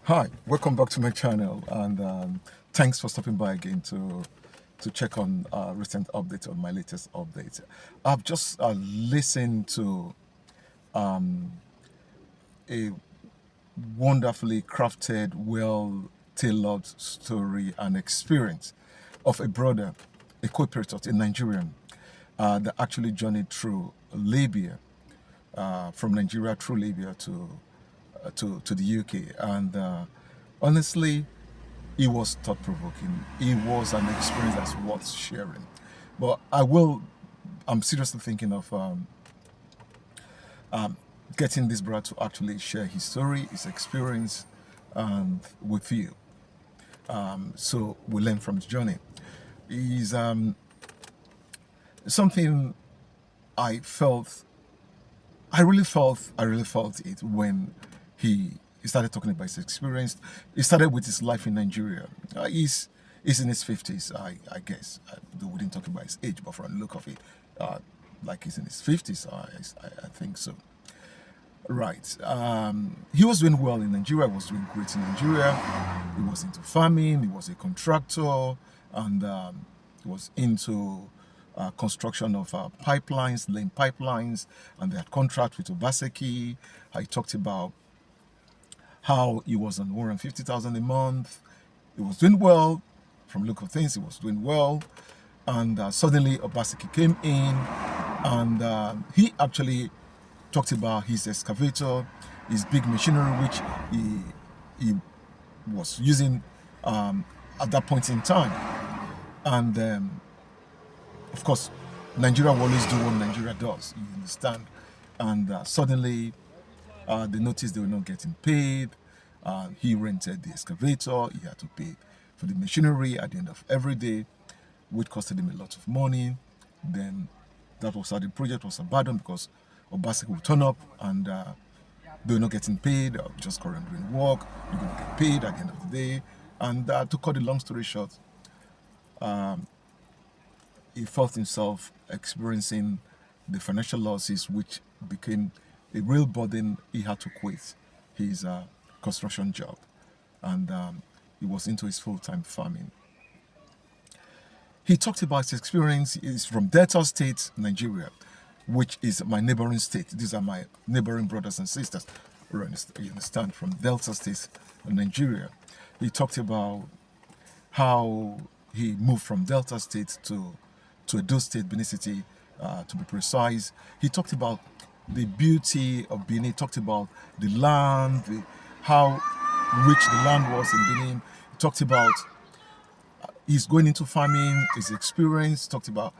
Hi, welcome back to my channel, and thanks for stopping by again to check on recent updates on my latest update. I've just listened to a wonderfully crafted, well-tailored story and experience of a brother, a co-patriot, a Nigerian, that actually journeyed through Libya, from Nigeria through Libya to the UK, and honestly, it was thought-provoking. It was an experience that's worth sharing. But I'm seriously thinking of getting this brother to actually share his story, his experience, and with you. So we learn from his journey. Is something I felt. I really felt it when he started talking about his experience. He started with his life in Nigeria. He's in his 50s, I guess. They wouldn't talk about his age, but from the look of it, like he's in his 50s, I think so. Right. He was doing well in Nigeria. He was doing great in Nigeria. He was into farming. He was a contractor, and he was into construction of pipelines, laying pipelines, and they had contract with Obaseki. I talked about how he was on 150,000 a month. He was doing well. From the look of things, he was doing well. And suddenly Obaseki came in, and he actually talked about his excavator, his big machinery, which he was using at that point in time. And of course, Nigeria will always do what Nigeria does, you understand. And suddenly, they noticed they were not getting paid. He rented the excavator, he had to pay for the machinery at the end of every day, which costed him a lot of money. Then that was how the project was abandoned because Obaseki would turn up and they were not getting paid, just current doing work, you're going to get paid at the end of the day. And to cut the long story short, he felt himself experiencing the financial losses, which became a real burden. He had to quit his construction job, and he was into his full-time farming. He talked about his experience. He's from Delta State, Nigeria, which is my neighboring state. These are my neighboring brothers and sisters. You understand? From Delta State, Nigeria. He talked about how he moved from Delta State to Edo State, Benin City, to be precise. He talked about the beauty of Benin. He talked about the land, how rich the land was in Benin. He talked about his going into farming, his experience. Talked about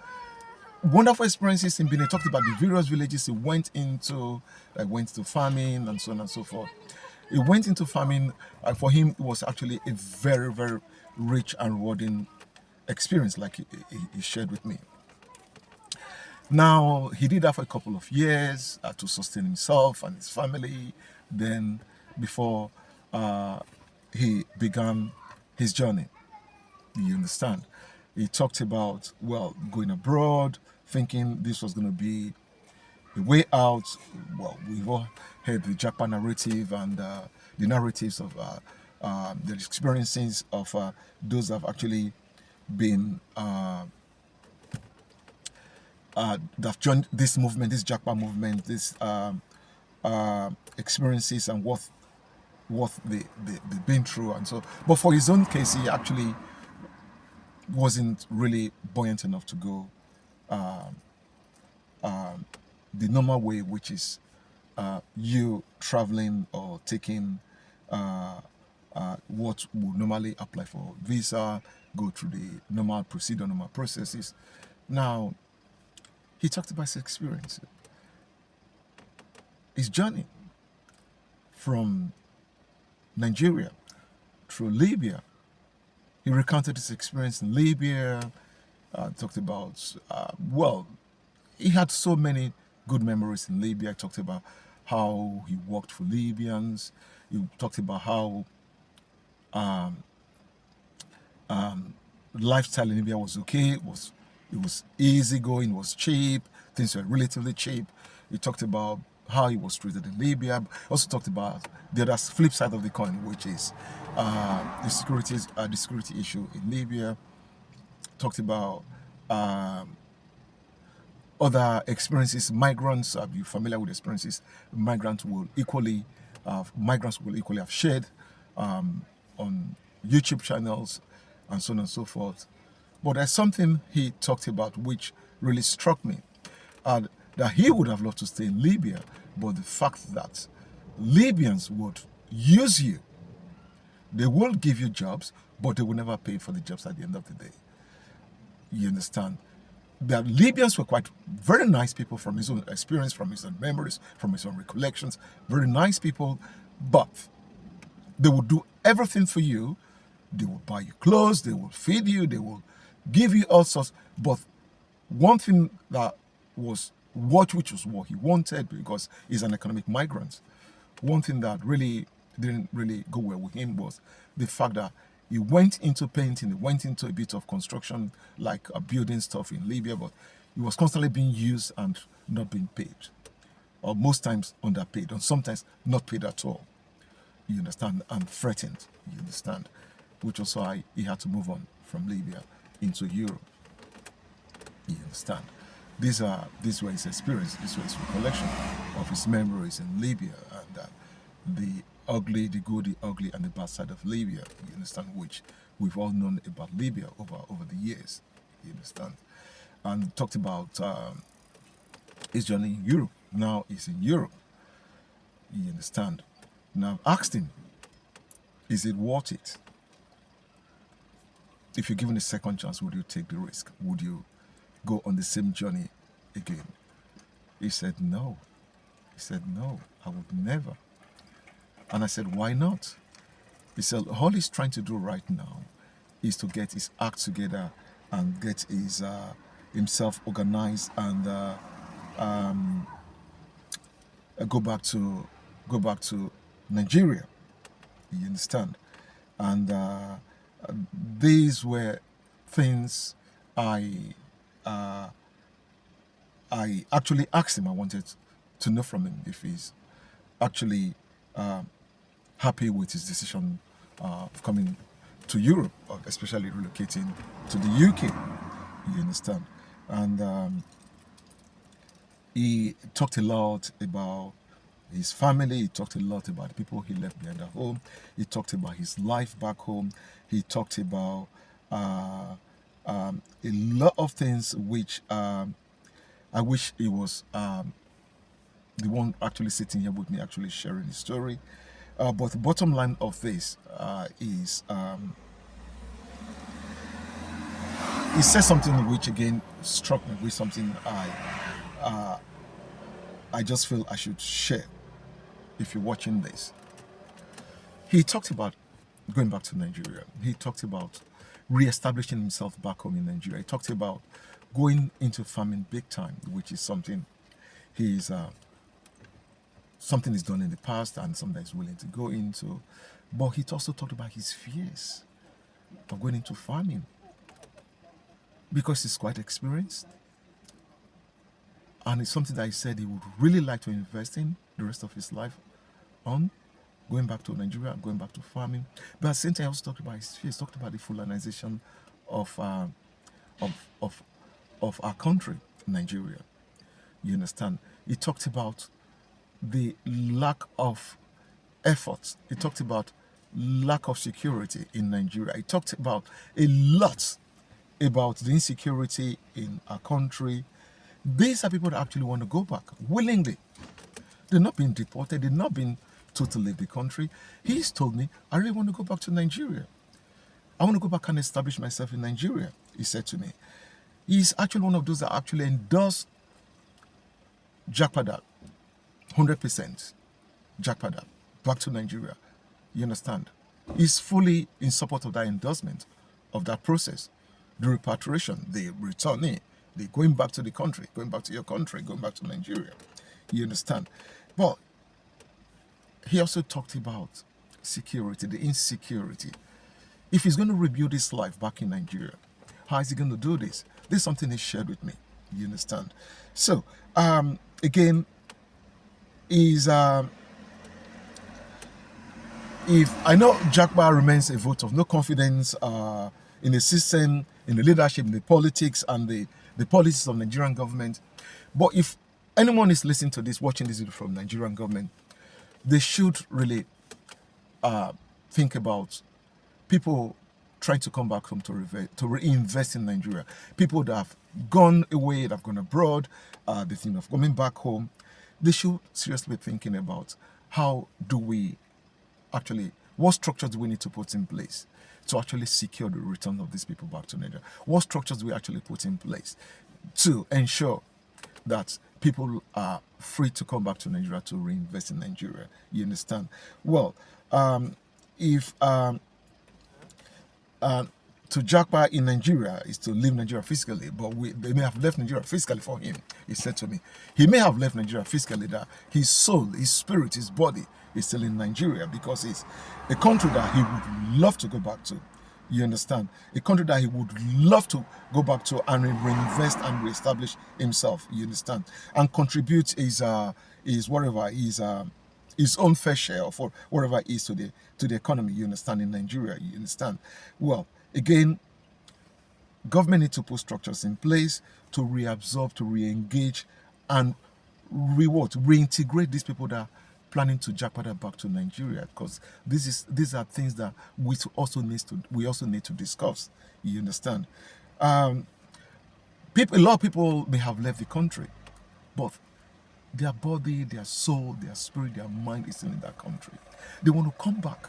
wonderful experiences in Benin. He talked about the various villages he went into, like went to farming and so on and so forth. He went into farming. For him, it was actually a very, very rich and rewarding experience, like he shared with me. Now, he did that for a couple of years to sustain himself and his family. Then, before he began his journey, you understand? He talked about, well, going abroad, thinking this was going to be the way out. Well, we've all heard the Japan narrative and the narratives of the experiences of those that have actually been that have joined this movement, this Japan movement, this experiences and what they've been through and so. But for his own case, he actually wasn't really buoyant enough to go the normal way, which is you traveling or taking what would normally apply for visa, go through the normal procedure, normal processes. Now, he talked about his experience, his journey from Nigeria through Libya. He recounted his experience in Libya, talked about, well, he had so many good memories in Libya. He talked about how he worked for Libyans. He talked about how lifestyle in Libya was okay. It was easy going. It was cheap. Things were relatively cheap. He talked about how he was treated in Libya. Also talked about the other flip side of the coin, which is the security issue in Libya. Talked about um, other experiences. Migrants, are you familiar with experiences? Migrants will equally have shared on YouTube channels and so on and so forth. But there's something he talked about which really struck me, and that he would have loved to stay in Libya, but the fact that Libyans would use you, they will give you jobs, but they will never pay for the jobs at the end of the day. You understand? The Libyans were quite very nice people from his own experience, from his own memories, from his own recollections. Very nice people, but they will do everything for you. They will buy you clothes, they will feed you, they will give you all sorts. But one thing that was which was what he wanted, because he's an economic migrant. One thing that really didn't really go well with him was the fact that he went into painting, he went into a bit of construction, like building stuff in Libya, but he was constantly being used and not being paid, or most times underpaid, and sometimes not paid at all. You understand? And threatened. You understand? Which was why he had to move on from Libya into Europe. You understand? These were his experience, this was his recollection of his memories in Libya, and the ugly, the good, the ugly, and the bad side of Libya. You understand? Which we've all known about Libya over the years. You understand? And talked about his journey in Europe. Now he's in Europe. You understand? Now I've asked him, is it worth it? If you're given a second chance, would you take the risk? Would you go on the same journey again? He said no. He said no, I would never. And I said, why not? He said, all he's trying to do right now is to get his act together and get his himself organized and go back to Nigeria. You understand? And these were things I actually asked him. I wanted to know from him if he's actually happy with his decision of coming to Europe, especially relocating to the UK. You understand? And he talked a lot about his family. He talked a lot about the people he left behind at home. He talked about his life back home. He talked about a lot of things which I wish he was the one actually sitting here with me, actually sharing his story. But the bottom line of this is he said something which again struck me with something I just feel I should share if you're watching this. He talked about going back to Nigeria. He talked about re-establishing himself back home in Nigeria. He talked about going into farming big time, which is something he's something he's done in the past and something he's willing to go into. But he also talked about his fears of going into farming because he's quite experienced. And it's something that he said he would really like to invest in the rest of his life on, going back to Nigeria and going back to farming. But at the same time, he also talked about his fears, talked about the Fulanization of our country, Nigeria. You understand? He talked about the lack of effort. He talked about lack of security in Nigeria. He talked about a lot about the insecurity in our country. These are people that actually want to go back willingly. They're not being deported. They're not being told to leave the country. He's told me, I really want to go back to Nigeria. I want to go back and establish myself in Nigeria, he said to me. He's actually one of those that actually endorse Jack Padal, 100%. Jack Padal, back to Nigeria. You understand? He's fully in support of that endorsement, of that process. The repatriation, the returning, the going back to the country, going back to your country, going back to Nigeria. You understand? But he also talked about security, the insecurity. If he's going to rebuild his life back in Nigeria, how is he going to do this? This is something he shared with me. You understand? So, again, is if I know Jakpa remains a vote of no confidence in the system, in the leadership, in the politics, and the policies of Nigerian government. But if anyone is listening to this, watching this video from Nigerian government, they should really think about people trying to come back home to reinvest in Nigeria. People that have gone away, that have gone abroad, they think of coming back home. They should seriously be thinking about how do we actually, what structures do we need to put in place to actually secure the return of these people back to Nigeria? What structures do we actually put in place to ensure that people are free to come back to Nigeria to reinvest in Nigeria? You understand? Well, if to Jakpa in Nigeria is to leave Nigeria fiscally, but they may have left Nigeria fiscally for him. He said to me, he may have left Nigeria fiscally, that his soul, his spirit, his body is still in Nigeria, because it's a country that he would love to go back to. You understand? A country that he would love to go back to and reinvest and reestablish himself. You understand? And contribute his whatever his own fair share of whatever it is to the economy. You understand? In Nigeria, you understand? Well, again, government need to put structures in place to reabsorb, to re-engage, and reintegrate these people that are planning to jackpot back to Nigeria, because these are things that we also need to discuss. You understand? A lot of people may have left the country, but their body, their soul, their spirit, their mind is still in that country. They want to come back.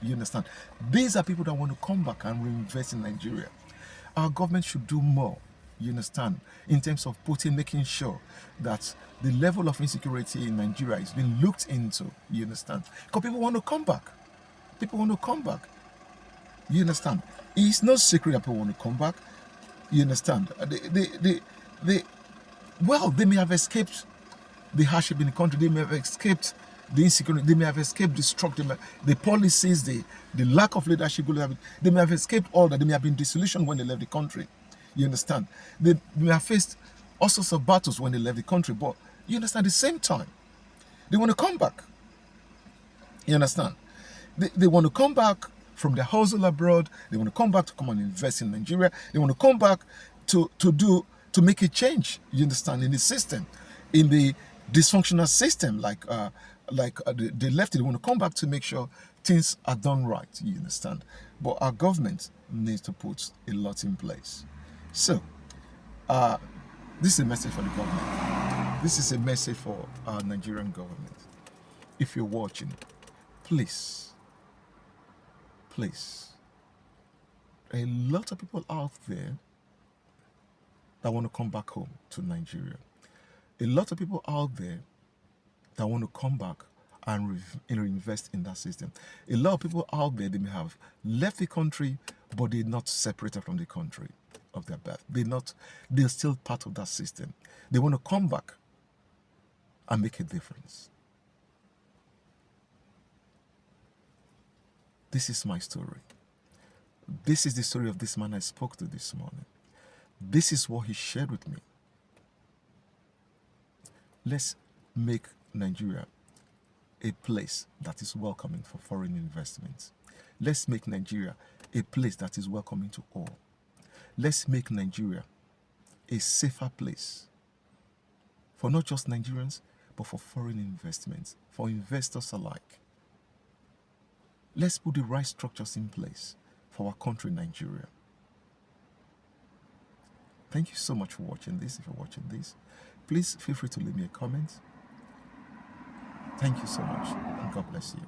You understand? These are people that want to come back and reinvest in Nigeria. Our government should do more, you understand, in terms of making sure that the level of insecurity in Nigeria is being looked into, you understand? Because people want to come back. People want to come back. You understand? It's no secret that people want to come back. You understand? They may have escaped the hardship in the country. They may have escaped the insecurity. They may have escaped the structure, the policies, the lack of leadership. They may have escaped all that. They may have been disillusioned when they left the country. You understand? They may have faced all sorts of battles when they left the country. But you understand, at the same time, they want to come back. You understand? They want to come back from their hustle abroad. They want to come back to come and invest in Nigeria. They want to come back to make a change. You understand? In the system, in the dysfunctional system, they left it. They want to come back to make sure things are done right. You understand? But our government needs to put a lot in place. So, this is a message for the government. This is a message for our Nigerian government. If you're watching, please, a lot of people out there that want to come back home to Nigeria. A lot of people out there that want to come back and reinvest in that system. A lot of people out there, they may have left the country, but they're not separated from the country of their birth. They're still part of that system. They want to come back and make a difference. This is my story. This is the story of this man I spoke to this morning. This is what he shared with me. Let's make Nigeria a place that is welcoming for foreign investments. Let's make Nigeria a place that is welcoming to all. Let's make Nigeria a safer place for not just Nigerians, but for foreign investments, for investors alike. Let's put the right structures in place for our country, Nigeria. Thank you so much for watching this. If you're watching this, please feel free to leave me a comment. Thank you so much, and God bless you.